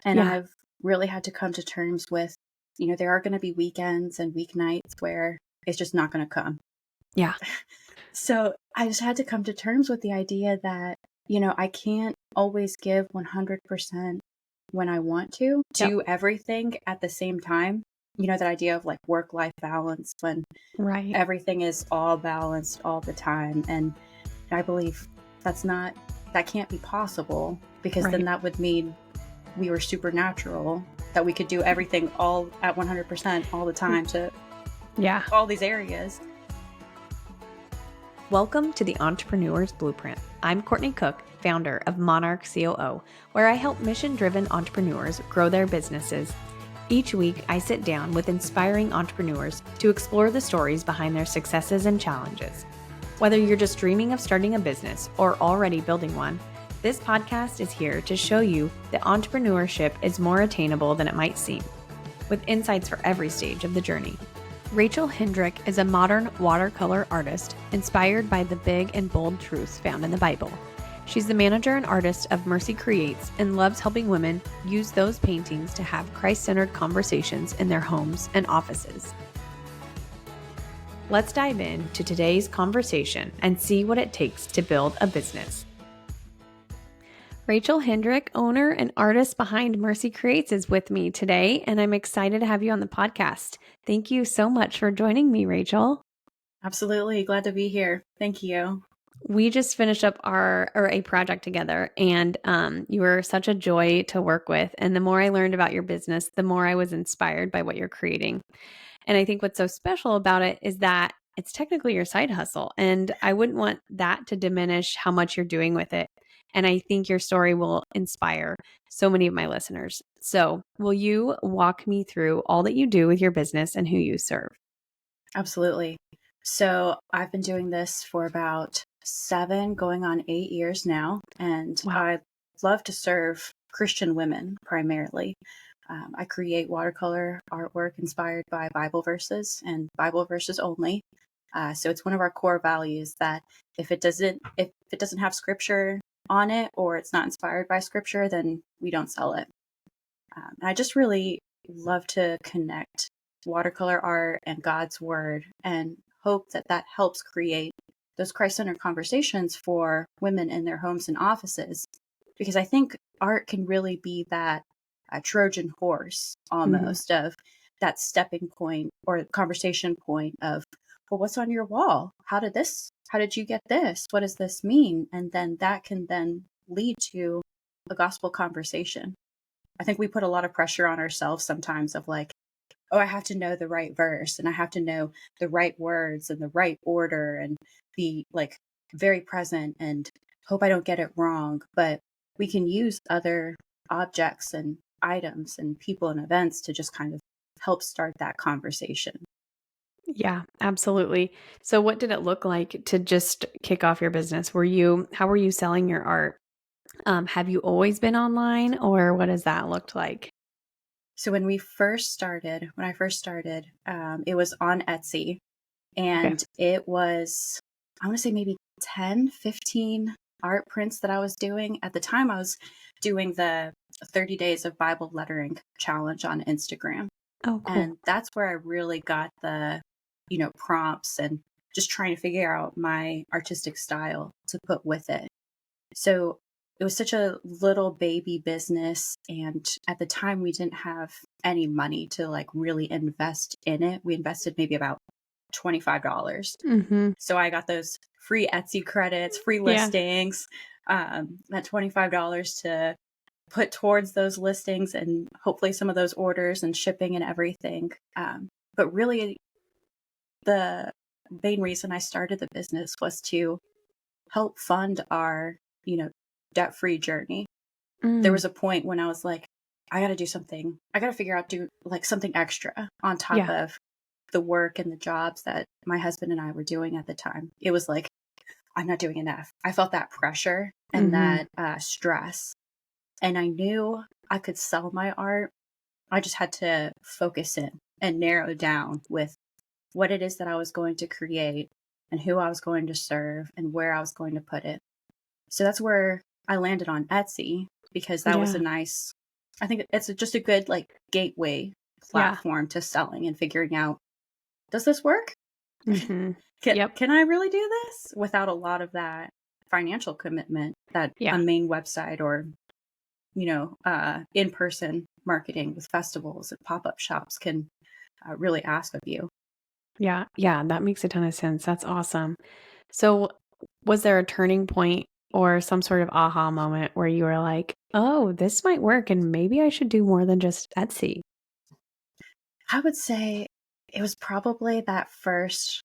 And Yeah. I've really had to come to terms with, there are going to be weekends and weeknights where it's just not going to come. Yeah. So I just had to come to terms with the idea that, I can't always give 100% when I want to Yep. do everything at the same time. That idea of like work-life balance when Right. everything is all balanced all the time. And I believe that can't be possible, because then Right. that would mean we were supernatural, that we could do everything all at 100% all the time to Yeah. all these areas. Welcome to the Entrepreneur's Blueprint. I'm Courtney Cook, founder of Monarch COO, where I help mission-driven entrepreneurs grow their businesses. Each week, I sit down with inspiring entrepreneurs to explore the stories behind their successes and challenges. Whether you're just dreaming of starting a business or already building one, this podcast is here to show you that entrepreneurship is more attainable than it might seem, with insights for every stage of the journey. Rachel Hendrick is a modern watercolor artist inspired by the big and bold truths found in the Bible. She's the manager and artist of Mercy Creates and loves helping women use those paintings to have Christ-centered conversations in their homes and offices. Let's dive into today's conversation and see what it takes to build a business. Rachel Hendrick, owner and artist behind Mercy Creates, is with me today, and I'm excited to have you on the podcast. Thank you so much for joining me, Rachel. Absolutely. Glad to be here. Thank you. We just finished up a project together, and you were such a joy to work with. And the more I learned about your business, the more I was inspired by what you're creating. And I think what's so special about it is that it's technically your side hustle, and I wouldn't want that to diminish how much you're doing with it. And I think your story will inspire so many of my listeners. So, will you walk me through all that you do with your business and who you serve? Absolutely. So I've been doing this for about 7, going on 8 years now, and Wow. I love to serve Christian women primarily. I create watercolor artwork inspired by Bible verses and Bible verses only. So it's one of our core values that if it doesn't have scripture on it, or it's not inspired by scripture, then we don't sell it. And I just really love to connect watercolor art and God's word, and hope that that helps create those Christ-centered conversations for women in their homes and offices. Because I think art can really be that Trojan horse almost of that stepping point or conversation point of, well, what's on your wall? How did you get this? What does this mean? And then that can then lead to a gospel conversation. I think we put a lot of pressure on ourselves sometimes of like, oh, I have to know the right verse and I have to know the right words and the right order and be like very present and hope I don't get it wrong. But we can use other objects and items and people and events to just kind of help start that conversation. Yeah, absolutely. So what did it look like to just kick off your business? How were you selling your art? Have you always been online, or what has that looked like? So when I first started, it was on Etsy, Okay. and it was, I want to say maybe 10, 15 art prints that I was doing. At the time, I was doing the 30 days of Bible lettering challenge on Instagram. Oh, cool. And that's where I really got the, prompts and just trying to figure out my artistic style to put with it. So it was such a little baby business. And at the time, we didn't have any money to like really invest in it. We invested maybe about $25. Mm-hmm. So I got those free Etsy credits, free Yeah. listings, that $25 to put towards those listings and hopefully some of those orders and shipping and everything. But really, the main reason I started the business was to help fund our, debt-free journey. There Mm. was a point when I was like, I got to do something. I got to figure out do like something extra on top Yeah. of the work and the jobs that my husband and I were doing at the time. It was like, I'm not doing enough. I felt that pressure and Mm-hmm. that stress. And I knew I could sell my art. I just had to focus in and narrow down with what it is that I was going to create and who I was going to serve and where I was going to put it. So that's where I landed on Etsy, because that was Yeah. a nice I think it's just a good like gateway Yeah. platform to selling and figuring out, does this work? Mm-hmm. Can Yep. can I really do this without a lot of that financial commitment that a Yeah. main website or, in-person marketing with festivals and pop-up shops can really ask of you. Yeah. Yeah. That makes a ton of sense. That's awesome. So, was there a turning point or some sort of aha moment where you were like, oh, this might work and maybe I should do more than just Etsy? I would say it was probably that first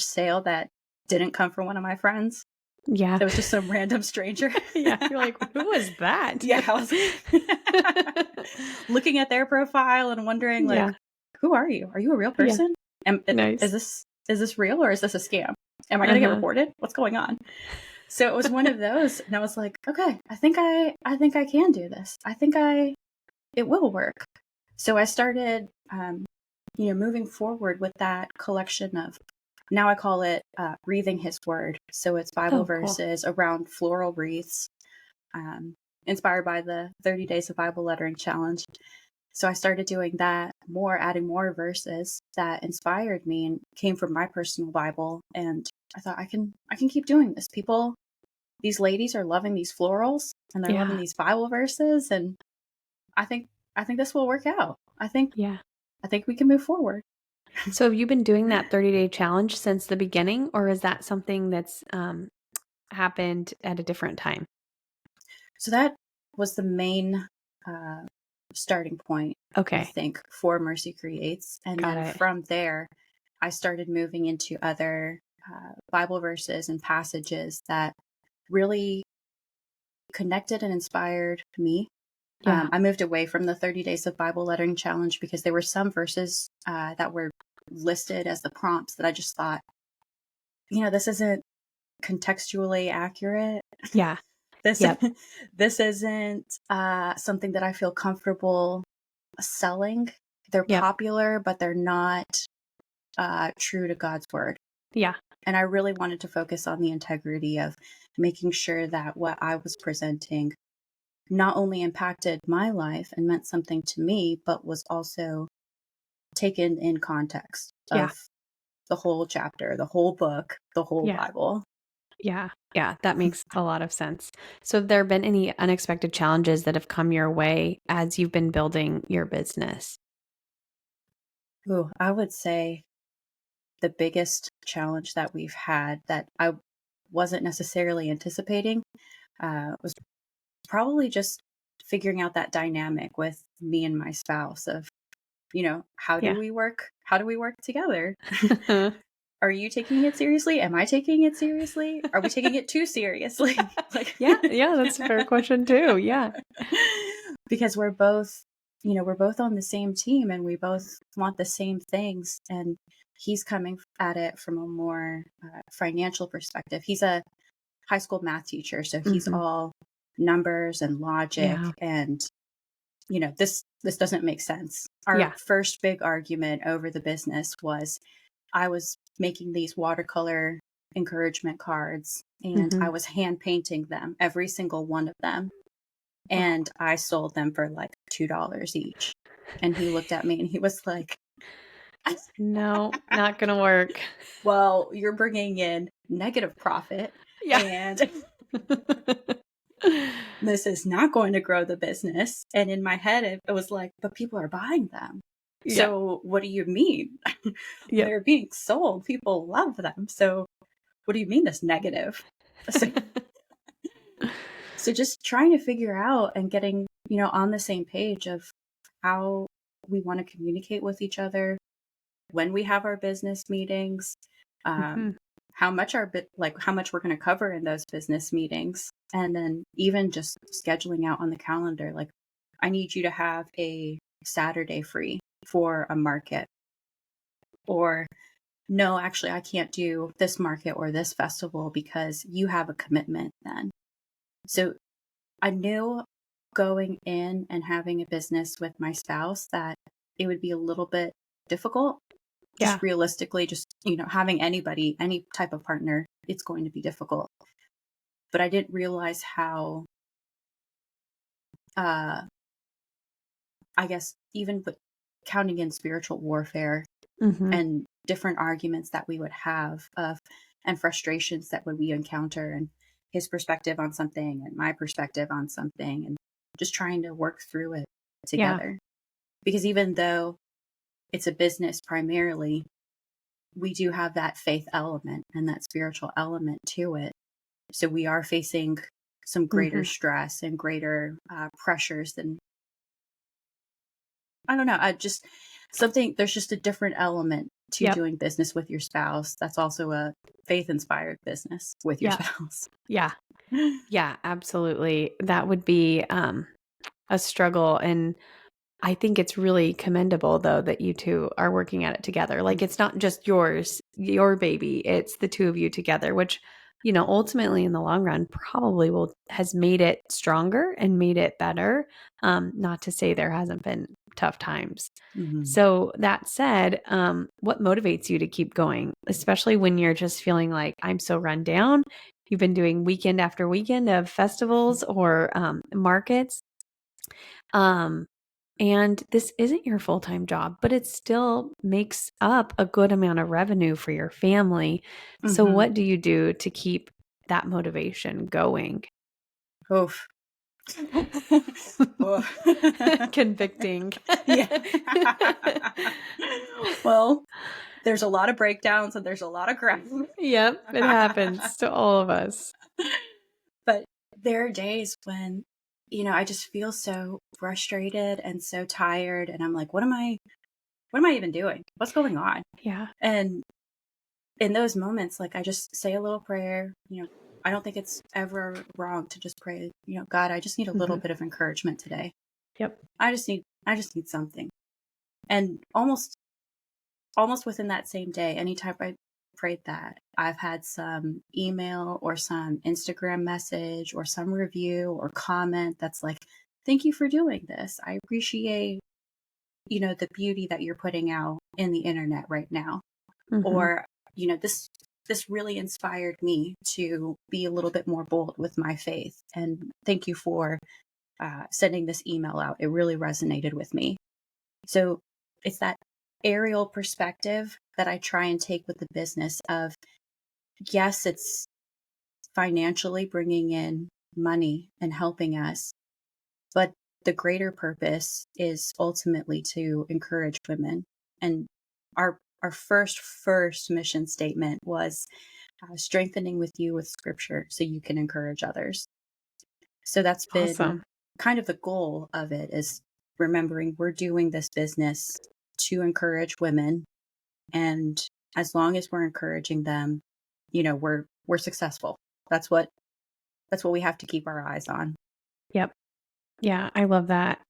sale that didn't come from one of my friends. Yeah. It was just some random stranger. Yeah. You're like, who was that? Yeah, I was looking at their profile and wondering, like, Yeah. who are you? Are you a real Yeah. person? Is Nice. this real or is this a scam? Am I going to get Uh-huh. reported? What's going on? So it was one of those, and I was like, okay, I think I can do this. It will work. So I started, moving forward with that collection of, now I call it Breathing His Word. So it's Bible Oh, cool. verses around floral wreaths, um, inspired by the 30 Days of Bible Lettering Challenge. So I started doing that more, adding more verses that inspired me and came from my personal Bible. And I thought I can keep doing this. These ladies are loving these florals and they're loving Yeah. these Bible verses, and I think I think this will work out. Yeah. I think we can move forward. So have you been doing that 30-day challenge since the beginning, or is that something that's happened at a different time? So that was the main uh, starting point, I Okay. think, for Mercy Creates. And Got then it. from there, I started moving into other Bible verses and passages that really connected and inspired me. Yeah. I moved away from the 30 Days of Bible Lettering Challenge because there were some verses that were listed as the prompts that I just thought, this isn't contextually accurate. Yeah. This Yep. this isn't something that I feel comfortable selling. They're Yep. popular, but they're not true to God's word. Yeah. And I really wanted to focus on the integrity of making sure that what I was presenting not only impacted my life and meant something to me, but was also taken in context Yeah. of the whole chapter, the whole book, the whole Yeah. Bible. Yeah. Yeah. That makes a lot of sense. So have there been any unexpected challenges that have come your way as you've been building your business? Ooh, I would say the biggest challenge that we've had that I wasn't necessarily anticipating was probably just figuring out that dynamic with me and my spouse of, how do Yeah. we work? How do we work together? Are you taking it seriously? Am I taking it seriously? Are we taking it too seriously? Like, Yeah. Yeah. That's a fair question too. Yeah. because we're both on the same team and we both want the same things. And he's coming at it from a more financial perspective. He's a high school math teacher, so he's Hmm. all numbers and logic, Yeah. and this doesn't make sense. Our Yeah. first big argument over the business was I was making these watercolor encouragement cards and Hmm. I was hand painting them, every single one of them. And I sold them for like $2 each. And he looked at me and he was like, No, not gonna work. well, you're bringing in negative profit Yeah. and this is not going to grow the business. And in my head, it was like, but people are buying them. Yeah. So what do you mean? Yep. They're being sold. People love them. So what do you mean this negative? So, so just trying to figure out and getting, on the same page of how we want to communicate with each other when we have our business meetings, um, Mhm. how much we're going to cover in those business meetings, and then even just scheduling out on the calendar, like I need you to have a Saturday free for a market, or no, actually I can't do this market or this festival because you have a commitment then. So I knew going in and having a business with my spouse that it would be a little bit difficult. Yeah. Just realistically, just, having anybody, any type of partner, it's going to be difficult. But I didn't realize how I guess even with counting in spiritual warfare Mm-hmm. and different arguments that we would have of and frustrations that would we encounter and his perspective on something and my perspective on something and just trying to work through it Yeah. together. Because even though it's a business primarily, we do have that faith element and that spiritual element to it. So we are facing some greater Mm-hmm. stress and greater pressures than, I don't know, I just something, there's just a different element to Yep. doing business with your spouse. That's also a faith inspired business with your Yep. spouse. Yeah. Yeah, absolutely. That would be a struggle. And I think it's really commendable, though, that you two are working at it together. Like, it's not just yours, your baby, it's the two of you together, which, ultimately in the long run probably has made it stronger and made it better. Not to say there hasn't been tough times. Mm-hmm. So that said, what motivates you to keep going, especially when you're just feeling like I'm so run down? You've been doing weekend after weekend of festivals or markets. And this isn't your full-time job, but it still makes up a good amount of revenue for your family. So Mm-hmm. what do you do to keep that motivation going? Oof. Oh. Convicting. Yeah. Well, there's a lot of breakdowns and there's a lot of crying. Yep, it happens to all of us. But there are days when, I just feel so frustrated and so tired and I'm like, what am I even doing? What's going on? Yeah. And in those moments, like I just say a little prayer, I don't think it's ever wrong to just pray, God, I just need a little Hmm. bit of encouragement today. Yep. I just need something. And almost within that same day, anytime I prayed that, I've had some email or some Instagram message or some review or comment that's like, thank you for doing this. I appreciate, the beauty that you're putting out in the internet right now. Hmm. Or, this really inspired me to be a little bit more bold with my faith. And thank you for sending this email out. It really resonated with me. So it's that aerial perspective that I try and take with the business of, yes, it's financially bringing in money and helping us, but the greater purpose is ultimately to encourage women. And our first mission statement was strengthening with you with scripture so you can encourage others. So that's been Awesome. kind of the goal of it, is remembering we're doing this business to encourage women, and as long as we're encouraging them, we're successful. That's what we have to keep our eyes on. Yep. Yeah, I love that.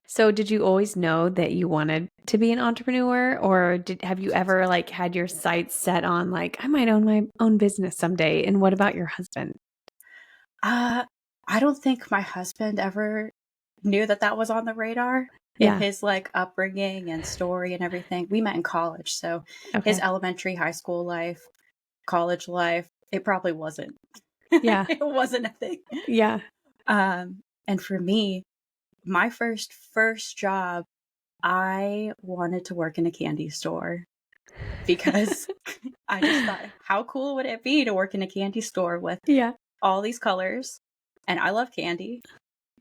So did you always know that you wanted to be an entrepreneur, or have you ever like had your sights set on like I might own my own business someday? And what about your husband? Uh, I don't think my husband ever knew that that was on the radar in Yeah. his like upbringing and story and everything. We met in college, so his Okay. elementary, high school life, college life, it probably wasn't. Yeah. It wasn't a thing. Yeah. And for me, my first job, I wanted to work in a candy store because I just thought, how cool would it be to work in a candy store with Yeah. all these colors? And I love candy,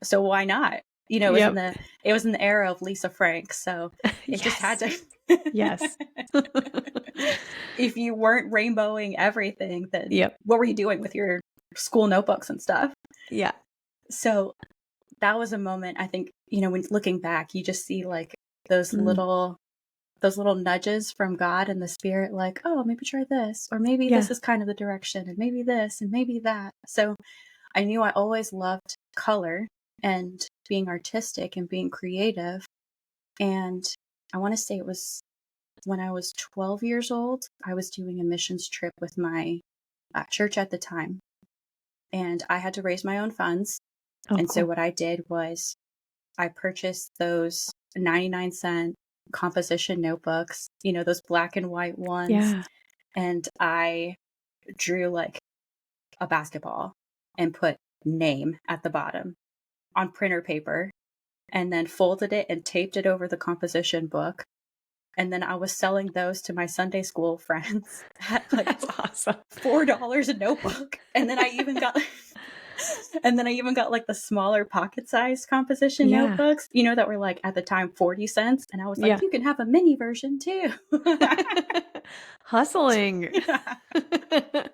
so why not? Yep. It was in the era of Lisa Frank, so it just had Yes. to. Yes. If you weren't rainbowing everything, then Yep. what were you doing with your school notebooks and stuff? Yeah. So that was a moment, I think, when looking back, you just see like those Mm. little those little nudges from God and the spirit, like, oh, maybe try this, or maybe Yeah. this is kind of the direction, and maybe this, and maybe that. So I knew I always loved color and being artistic and being creative. And I want to say it was when I was 12 years old, I was doing a missions trip with my church at the time. And I had to raise my own funds. Oh, And so cool. what I did was I purchased those 99-cent composition notebooks, those black and white ones. Yeah. And I drew like a basketball and put name at the bottom on printer paper. and then folded it and taped it over the composition book. And then I was selling those to my Sunday school friends at like That's awesome. $4 a notebook. And then I even got like the smaller pocket-sized composition Yeah. notebooks, that were like at the time 40 cents. And I was like, Yeah. you can have a mini version too. Hustling.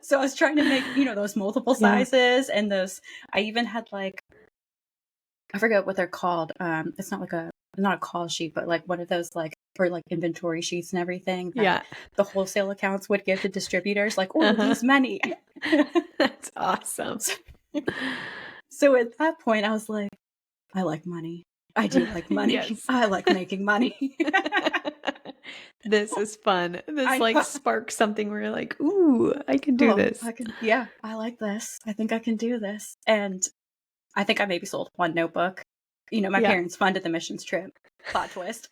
So I was trying to make, those multiple sizes and those, I even had like, I forget what they're called. It's not a call sheet, but like one of those like for like inventory sheets and everything that the wholesale accounts would give to distributors, like, oh, these many. That's awesome. So at that point, I was like, I like money. I do like money. Yes. I like making money. This is fun. This like sparks something where you're like, ooh, I can do this. I like this. I think I can do this. And I think I maybe sold one notebook. My parents funded the missions trip. Plot twist.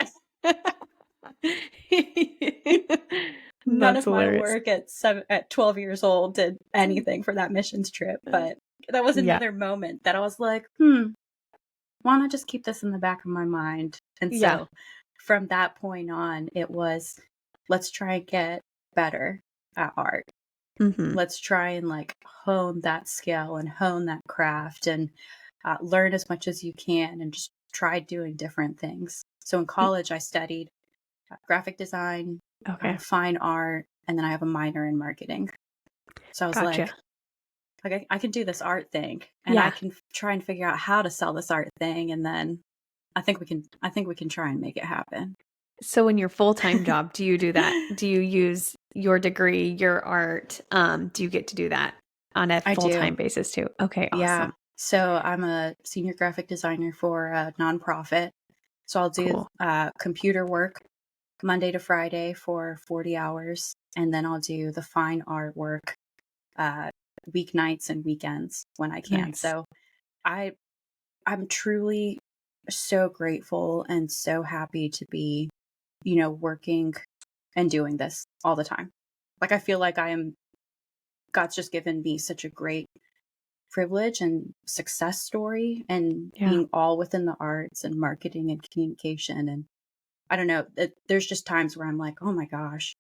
None of my work at 12 years old did anything for that missions trip. But that was another moment that I was like, why don't I just keep this in the back of my mind? And so from that point on, it was, let's try and get better at art. Mm-hmm. Let's try and like hone that skill and hone that craft and learn as much as you can and just try doing different things. So in college, I studied graphic design, fine art, and then I have a minor in marketing. So I was like, I can do this art thing, and I can try and figure out how to sell this art thing, and then I think we can try and make it happen. So in your full-time job, do you do that? Do you use your degree, your art? Do you get to do that on a full-time basis too? Okay, awesome. Yeah. So I'm a senior graphic designer for a nonprofit. So I'll do computer work Monday to Friday for 40 hours. And then I'll do the fine art work weeknights and weekends when I can. Nice. So I'm truly so grateful and so happy to be, working and doing this all the time. Like I feel like God's just given me such a great privilege and success story and being all within the arts and marketing and communication. And I don't know, there's just times where I'm like, oh my gosh,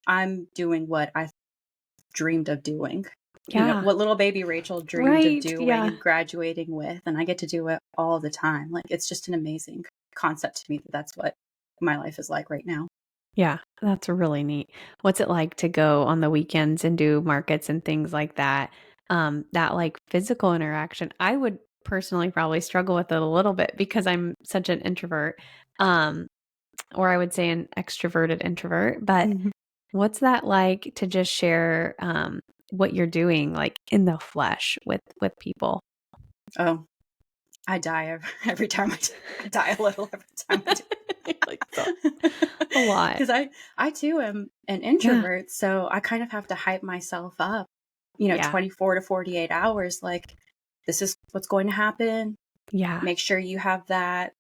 I'm doing what I dreamed of doing. What little baby Rachel dreamed of doing and graduating with, and I get to do it all the time. Like it's just an amazing concept to me that that's what my life is like right now. Yeah, that's really neat. What's it like to go on the weekends and do markets and things like that? That like physical interaction, I would personally probably struggle with it a little bit because I'm such an introvert, or I would say an extroverted introvert. But what's that like to just share what you're doing like in the flesh with people? Oh, I die every time I die a little every time I do. Like a lot. Because I too am an introvert, so I kind of have to hype myself up, 24 to 48 hours. Like, this is what's going to happen. Yeah. Make sure you have that,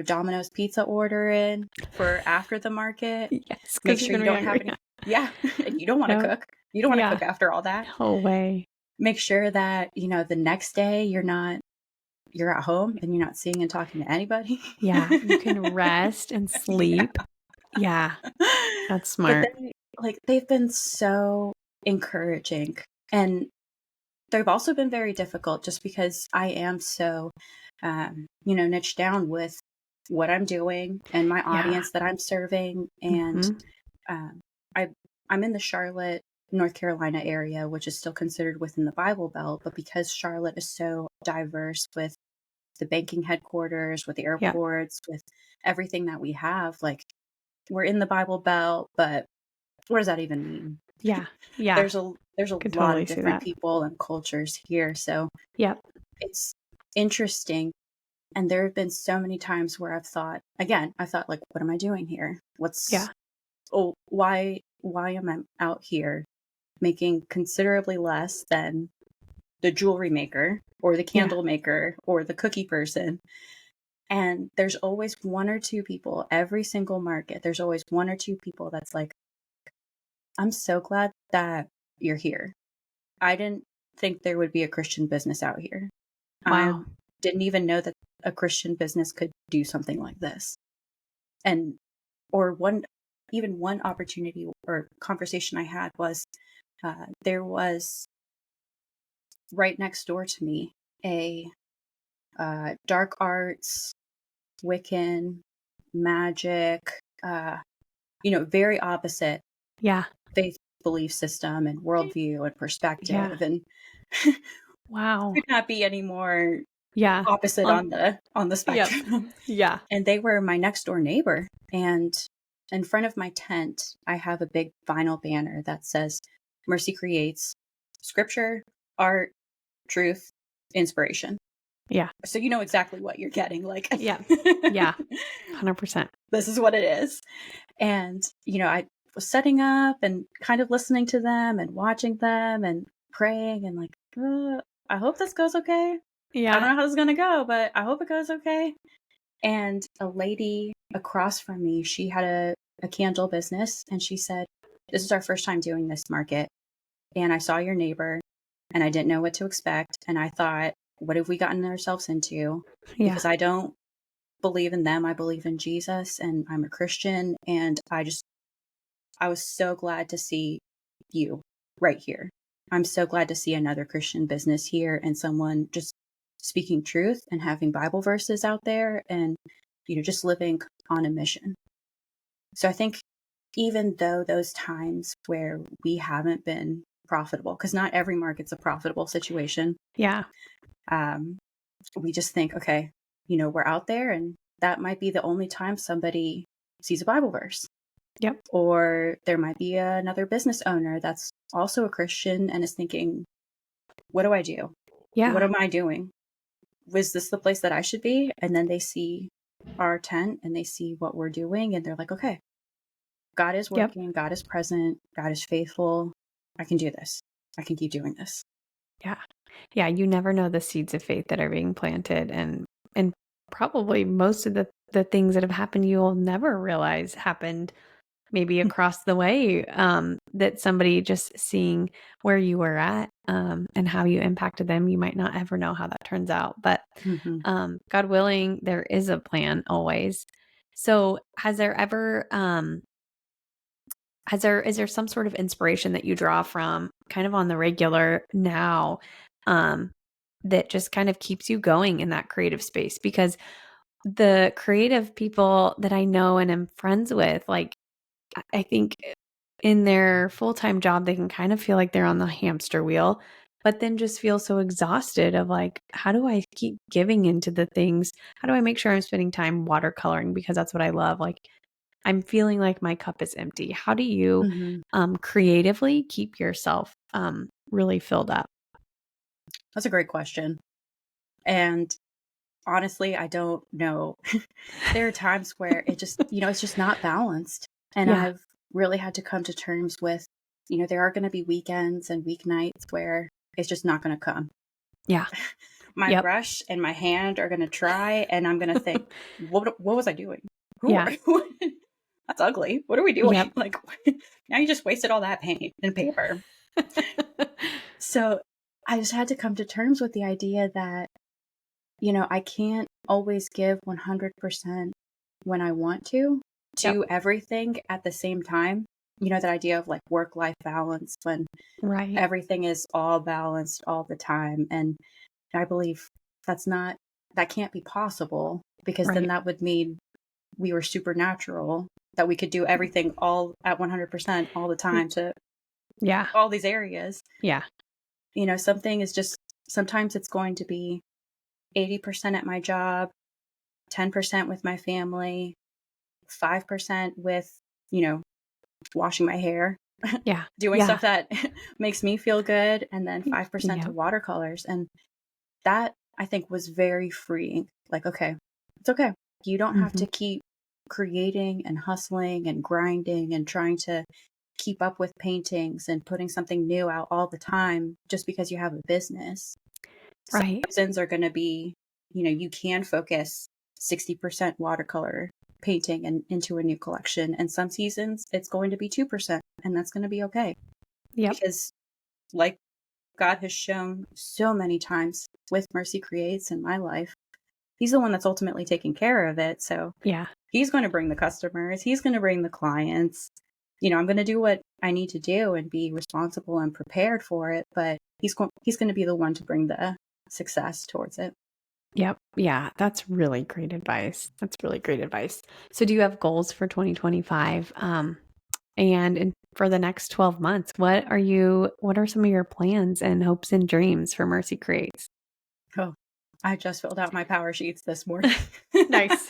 Domino's pizza order in for after the market. Yes. Make sure you don't have any. Yeah. And you don't want to cook. You don't want to cook after all that. No way. Make sure that, the next day you're at home and you're not seeing and talking to anybody. Yeah. You can rest and sleep. Yeah. That's smart. But they've been so encouraging, and they've also been very difficult just because I am so, niched down with what I'm doing and my audience that I'm serving. And I'm in the Charlotte, North Carolina area, which is still considered within the Bible Belt. But because Charlotte is so diverse with the banking headquarters, with the airports, with everything that we have, like we're in the Bible Belt, but what does that even mean? Yeah. There's a lot of different people and cultures here. So it's interesting. And there have been so many times where I thought, like, what am I doing here? Why am I out here making considerably less than the jewelry maker or the candle maker or the cookie person? And there's always one or two people, every single market, there's always one or two people that's like, I'm so glad that you're here. I didn't think there would be a Christian business out here. Wow. I didn't even know that a Christian business could do something like this? And, or one opportunity or conversation I had was, there was right next door to me a dark arts, Wiccan, magic, very opposite Yeah. faith belief system and worldview and Yeah. perspective, and Wow. could not be any more Yeah. opposite On, on the yep. spectrum. Yeah. And they were my next door neighbor. And in front of my tent, I have a big vinyl banner that says Mercy Creates Scripture, Art, Truth, Inspiration. Yeah. So you know exactly what you're getting. Like, Yeah. Yeah. 100%. this is what it is. And, I was setting up and kind of listening to them and watching them and praying and like, I hope this goes okay. I don't Yeah. know how this is going to go, but I hope it goes okay. And a lady across from me, she had a candle business, and she said, "This is our first time doing this market. And I saw your neighbor and I didn't know what to expect. And I thought, what have we gotten ourselves into? Yeah. Because I don't believe in them. I believe in Jesus, and I'm a Christian. And I was so glad to see you right here. I'm so glad to see another Christian business here and someone just speaking truth and having Bible verses out there and, just living on a mission." So I think even though those times where we haven't been profitable, because not every market's a profitable situation, Yeah. um, we just think, okay, we're out there and that might be the only time somebody sees a Bible verse. Yep. Or there might be another business owner that's also a Christian and is thinking, what do I do? What Yeah. am I doing? Was this the place that I should be? And then they see our tent and they see what we're doing and they're like, okay, God is Yep. working, God is present, God is faithful. I can do this. I can keep doing this. Yeah. Yeah. You never know the seeds of faith that are being planted, and probably most of the things that have happened you'll never realize happened maybe across the way, that somebody just seeing where you were at, and how you impacted them, you might not ever know how that turns out. But Mm-hmm. God willing, there is a plan always. So is there some sort of inspiration that you draw from kind of on the regular now, that just kind of keeps you going in that creative space? Because the creative people that I know and am friends with, like, I think in their full-time job, they can kind of feel like they're on the hamster wheel, but then just feel so exhausted of like, how do I keep giving into the things? How do I make sure I'm spending time watercoloring because that's what I love? Like, I'm feeling like my cup is empty. How do you Mm-hmm. creatively keep yourself really filled up? That's a great question. And honestly, I don't know. There are times where it's just not balanced. And Yeah. I've really had to come to terms with, there are going to be weekends and weeknights where it's just not going to come. Yeah. My Yep. brush and my hand are going to try, and I'm going to think, what was I doing? Yeah. That's ugly. What are we doing? Yep. Like, now you just wasted all that paint and paper. So I just had to come to terms with the idea that, I can't always give 100% when I want to Yep. everything at the same time. That idea of like work-life balance when Right. everything is all balanced all the time. And I believe that can't be possible, because then Right. that would mean we were supernatural, that we could do everything all at 100% all the time to Yeah. all these areas. Yeah. Something is just, sometimes it's going to be 80% at my job, 10% with my family, 5% with, washing my hair, Yeah. doing Yeah. stuff that makes me feel good, and then 5% to Yep. watercolors. And that, I think, was very freeing. Like, okay, it's okay. You don't have Hmm. to keep creating and hustling and grinding and trying to keep up with paintings and putting something new out all the time just because you have a business. Some Right. seasons are going to be, you can focus 60% watercolor painting and into a new collection. And some seasons it's going to be 2%, and that's going to be okay. Yep. Because, like God has shown so many times with Mercy Creates in my life, he's the one that's ultimately taking care of it. So Yeah. he's going to bring the customers. He's going to bring the clients. I'm going to do what I need to do and be responsible and prepared for it. But he's going to be the one to bring the success towards it. Yep. Yeah. That's really great advice. So do you have goals for 2025? And for the next 12 months, what are some of your plans and hopes and dreams for Mercy Creates? Oh, I just filled out my power sheets this morning. Nice.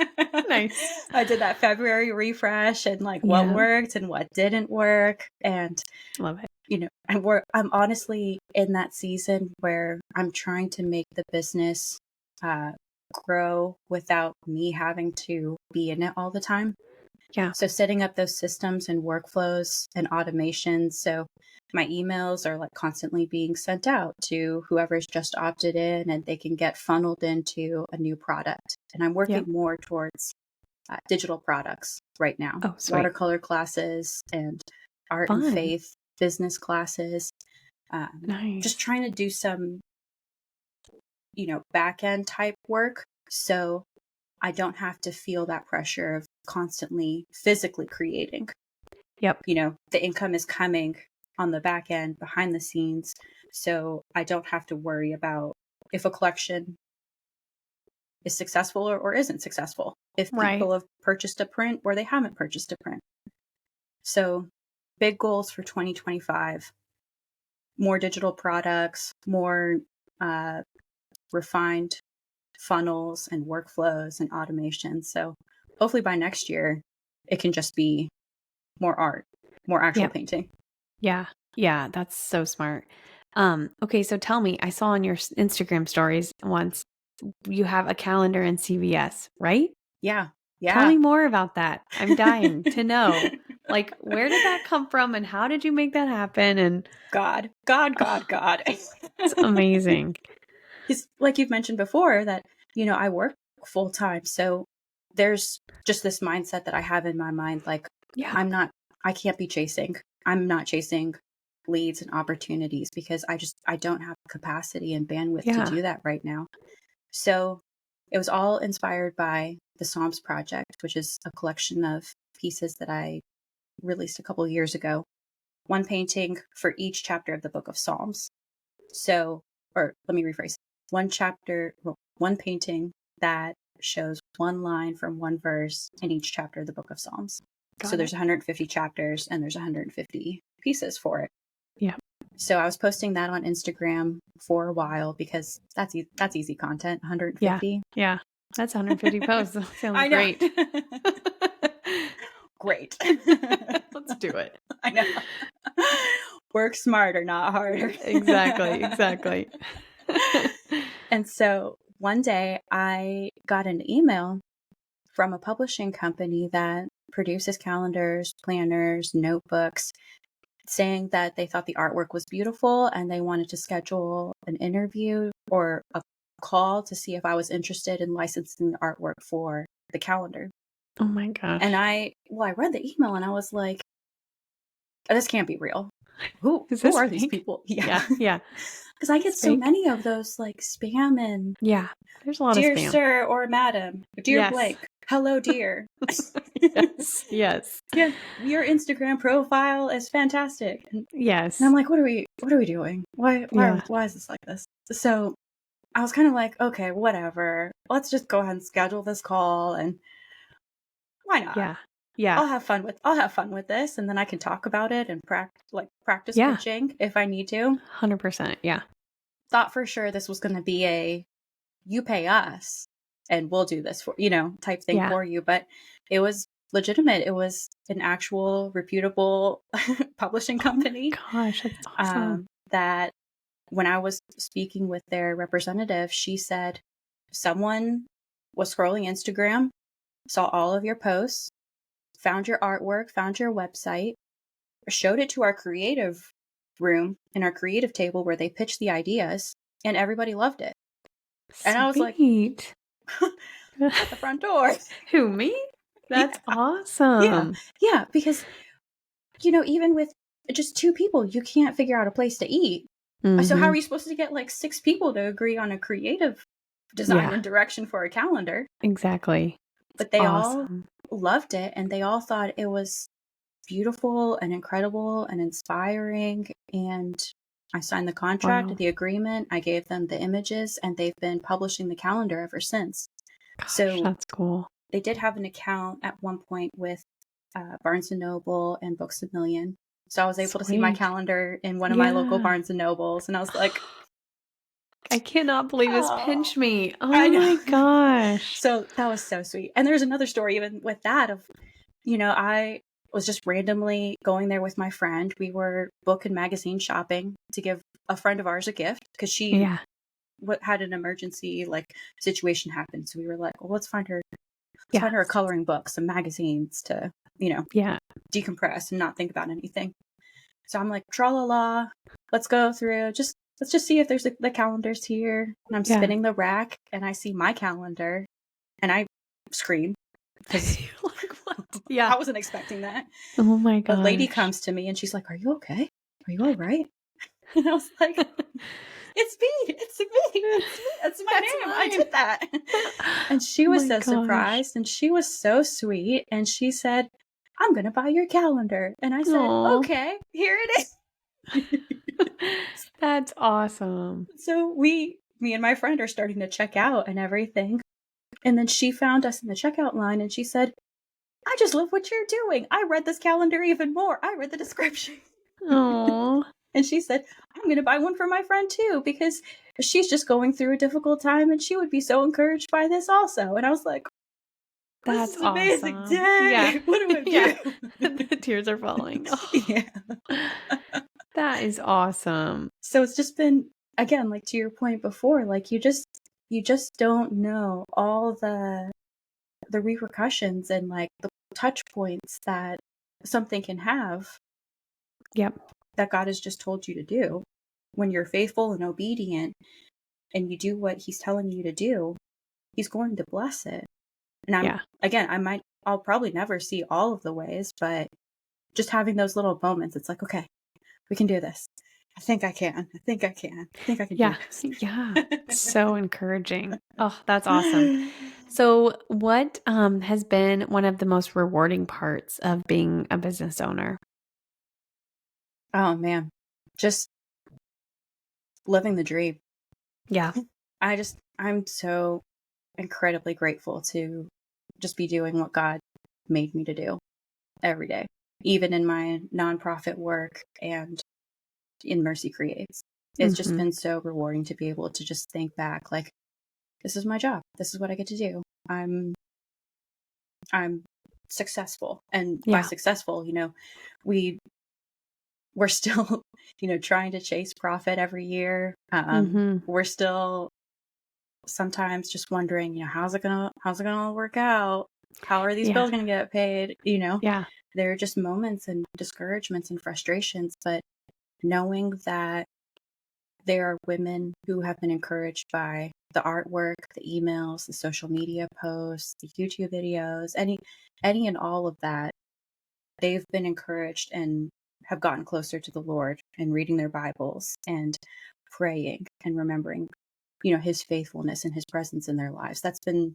I did that February refresh and what worked and what didn't work. And love it. I'm honestly in that season where I'm trying to make the business grow without me having to be in it all the time. Yeah. So setting up those systems and workflows and automations. So my emails are constantly being sent out to whoever's just opted in, and they can get funneled into a new product. And I'm working more towards digital products right now. Oh, sweet. Watercolor classes and art and faith business classes. Nice. Just trying to do some, back end type work. So I don't have to feel that pressure of constantly physically creating. Yep. The income is coming on the back end behind the scenes. So I don't have to worry about if a collection is successful or isn't successful, if people have purchased a print or they haven't purchased a print. So big goals for 2025, more digital products, more refined funnels and workflows and automation. So hopefully by next year, it can just be more art, more actual painting. Yeah. Yeah. That's so smart. Okay. So tell me, I saw on your Instagram stories once you have a calendar in CVS, right? Yeah. Tell me more about that. I'm dying to know. Where did that come from and how did you make that happen? And God. It's amazing. It's like you've mentioned before that, I work full time. So there's just this mindset that I have in my mind, I can't be chasing. I'm not chasing leads and opportunities because I don't have the capacity and bandwidth to do that right now. So it was all inspired by the Psalms Project, which is a collection of pieces that I released a couple of years ago. One painting for each chapter of the book of Psalms. So, or let me rephrase, one painting that shows one line from one verse in each chapter of the book of Psalms. So there's 150 chapters and there's 150 pieces for it. Yeah. So I was posting that on Instagram for a while because that's easy content. 150. Yeah. That's 150 posts. That sounds great. Great. Let's do it. I know. Work smarter, not harder. Exactly. And so one day I got an email from a publishing company that produces calendars, planners, notebooks, saying that they thought the artwork was beautiful and they wanted to schedule an interview or a call to see if I was interested in licensing the artwork for the calendar. Oh my gosh. And I read the email and I was like, this can't be real. Who are these people? Yeah. Because I get so many of those spam and there's a lot dear of spam. sir or madam, dear blank, hello dear. Yes. Yeah, your Instagram profile is fantastic. And yes. I'm like, what are we doing? Why is this like this? So I was kind of like, okay, whatever. Let's just go ahead and schedule this call and why not? Yeah. I'll have fun with this and then I can talk about it and practice pitching if I need to. 100%. Yeah. Thought for sure this was going to be a you pay us and we'll do this for type thing for you, but it was legitimate. It was an actual reputable publishing company. Oh my gosh, that's awesome. That when I was speaking with their representative, she said someone was scrolling Instagram, saw all of your posts, found your artwork, found your website, showed it to our creative room in our creative table where they pitched the ideas, and everybody loved it. Sweet. And I was like, at the front door. Who, me? That's awesome. Yeah, because, even with just two people, you can't figure out a place to eat. Mm-hmm. So how are you supposed to get 6 people to agree on a creative design Yeah, and direction for a calendar. exactly. It's But they all awesome. loved it, and they all thought it was beautiful and incredible and inspiring. And I signed the contract, Wow. the agreement, I gave them the images, and they've been publishing the calendar ever since. Gosh, So that's cool. they did have an account at one point with Barnes and Noble and Books a Million. So I was able to see my Sweet. calendar in one of my local Yeah. Barnes and Nobles, and I was like, I cannot believe this oh, pinched me. I Oh know. my gosh. So that was so sweet. And there's another story even with that of, I was just randomly going there with my friend. We were book and magazine shopping to give a friend of ours a gift because she Yeah. had an emergency like situation happen. So we were like, well, let's Yeah. find her a coloring book, some magazines to, Yeah. decompress and not think about anything. So I'm like, tra la la, let's go through. Let's just see if there's the calendars here. And I'm Yeah. spinning the rack and I see my calendar and I scream because Like, what? Yeah. I wasn't expecting that. Oh my A lady gosh. comes to me and she's like, "Are you okay? Are you all right?" And I was like, "It's me. It's me. It's me. It's my That's name. I mine. did that." And she Oh was my so gosh. surprised and she was so sweet. And she said, "I'm going to buy your calendar." And I said, Oh, "Okay, here it is." that's awesome. So me and my friend are starting to check out and everything. And then she found us in the checkout line and she said, "I just love what you're doing. I read this calendar even more. I read the description." Oh, And she said, "I'm going to buy one for my friend too, because she's just going through a difficult time and she would be so encouraged by this also." And I was like, "This that's is amazing. awesome. Yeah. Dang, what do I Yeah. do?" The tears are falling. Oh, Yeah. that is awesome. So it's just been, again, like to your point before, like you just don't know all the repercussions and like the touch points that something can have Yep. that God has just told you to do. When you're faithful and obedient and you do what he's telling you to do, he's going to bless it. And Yeah. I'll probably never see all of the ways, but just having those little moments, it's like, okay, we can do this. I think I can. I think I can. I think I can do Yeah. this. Yeah. So encouraging. Oh, that's awesome. So, what has been one of the most rewarding parts of being a business owner? Oh man, just living the dream. Yeah. I'm so incredibly grateful to just be doing what God made me to do every day, even in my nonprofit work and in Mercy Creates. It's just Hmm. been so rewarding to be able to just think back, like, this is my job. This is what I get to do. I'm successful. And by Yeah. successful, we we're still, trying to chase profit every year. Hmm. We're still sometimes just wondering, how's it gonna all work out? How are these Yeah. bills gonna get paid? Yeah. There are just moments and discouragements and frustrations, but knowing that there are women who have been encouraged by the artwork, the emails, the social media posts, the YouTube videos, any and all of that, they've been encouraged and have gotten closer to the Lord and reading their Bibles and praying and remembering, his faithfulness and his presence in their lives. That's been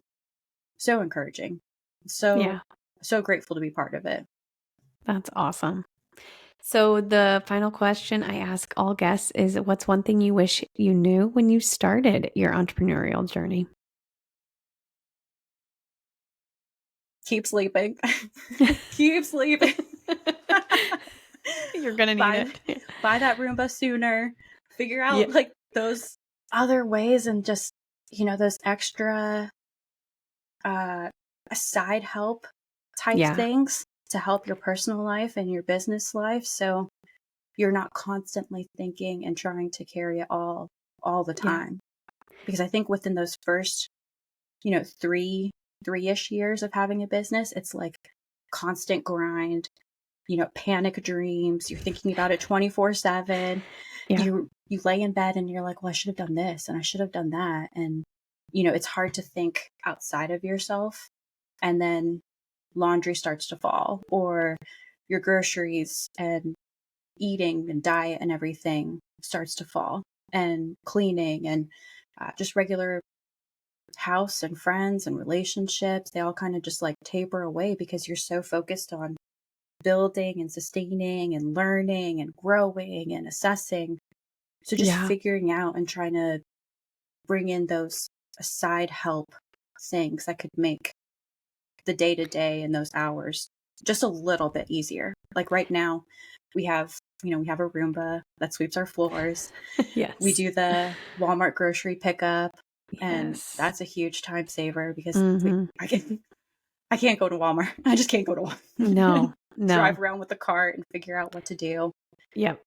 so encouraging. So Yeah. so grateful to be part of it. That's awesome. So, the final question I ask all guests is, what's one thing you wish you knew when you started your entrepreneurial journey? Keep sleeping. Keep sleeping. You're going to need buy it. buy that Roomba sooner. Figure Yeah. out like those other ways and just, those extra uh side help type Yeah. things to help your personal life and your business life, so you're not constantly thinking and trying to carry it all the Yeah. time. Because I think within those first, three-ish years of having a business, it's like constant grind, panic dreams. You're thinking about it 24/7. Yeah. You lay in bed and you're like, well, I should have done this and I should have done that. And, it's hard to think outside of yourself. And then laundry starts to fall, or your groceries and eating and diet and everything starts to fall, and cleaning and just regular house and friends and relationships, they all kind of just like taper away because you're so focused on building and sustaining and learning and growing and assessing. So just Yeah. figuring out and trying to bring in those side help things that could make the day to day and those hours just a little bit easier. Like right now, we have, we have a Roomba that sweeps our floors. Yes. We do the Walmart grocery pickup, and Yes. that's a huge time saver because Mm-hmm. I can't go to Walmart. I just can't go to Walmart. No. Drive around with the cart and figure out what to do. Yep.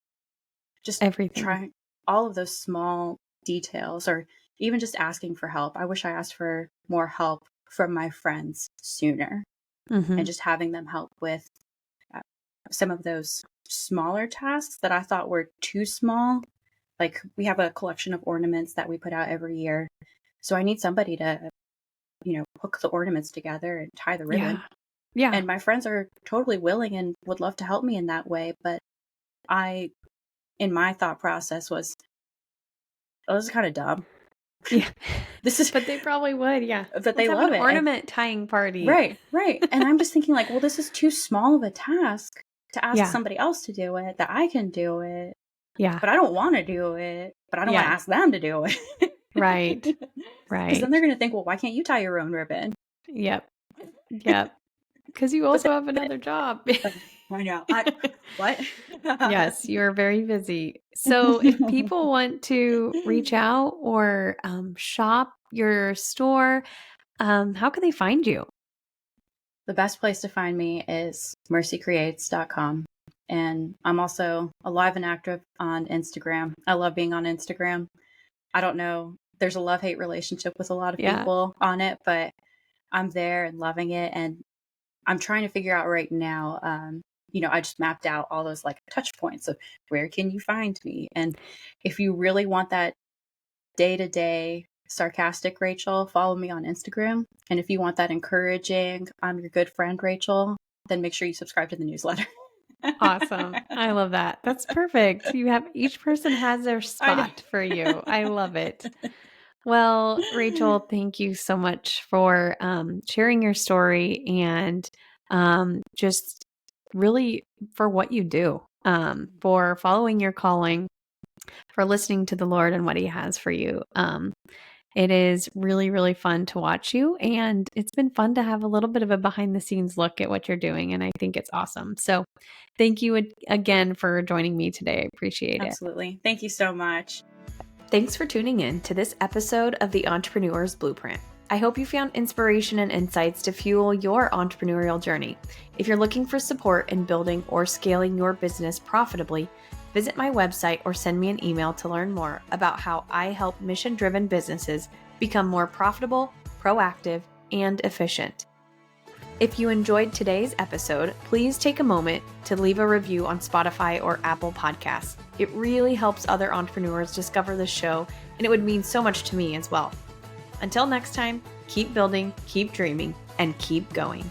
Just Everything. trying all of those small details, or even just asking for help. I wish I asked for more help from my friends sooner, Mm-hmm. and just having them help with some of those smaller tasks that I thought were too small. Like we have a collection of ornaments that we put out every year. So I need somebody to, hook the ornaments together and tie the ribbon. Yeah. And my friends are totally willing and would love to help me in that way. But in my thought process was, oh, this is kind of dumb. Yeah. This is, But they probably would. Yeah. but Let's they have love an it. ornament tying party. Right. And I'm just thinking like, well, this is too small of a task to ask Yeah. somebody else to do it, that I can do it. Yeah. But I don't want to do it, but I don't want to ask them to do it. Right. Because then they're going to think, well, why can't you tie your own ribbon? Yep. Because you also have another job. I know. What? Yes, you're very busy. So if people want to reach out or shop your store, how can they find you? The best place to find me is mercycreates.com. And I'm also alive and active on Instagram. I love being on Instagram. I don't know. There's a love-hate relationship with a lot of people on it, but I'm there and loving it. And I'm trying to figure out right now, I just mapped out all those like touch points of where can you find me? And if you really want that day-to-day sarcastic Rachel, follow me on Instagram. And if you want that encouraging, I'm your good friend Rachel, then make sure you subscribe to the newsletter. Awesome. I love that. That's perfect. Each person has their spot for you. I love it. Well, Rachel, thank you so much for sharing your story and just really for what you do, for following your calling, for listening to the Lord and what He has for you. It is really, really fun to watch you, and it's been fun to have a little bit of a behind the scenes look at what you're doing, and I think it's awesome. So thank you again for joining me today. I appreciate it. Absolutely. Thank you so much. Thanks for tuning in to this episode of The Entrepreneur's Blueprint. I hope you found inspiration and insights to fuel your entrepreneurial journey. If you're looking for support in building or scaling your business profitably, visit my website or send me an email to learn more about how I help mission-driven businesses become more profitable, proactive, and efficient. If you enjoyed today's episode, please take a moment to leave a review on Spotify or Apple Podcasts. It really helps other entrepreneurs discover the show, and it would mean so much to me as well. Until next time, keep building, keep dreaming, and keep going.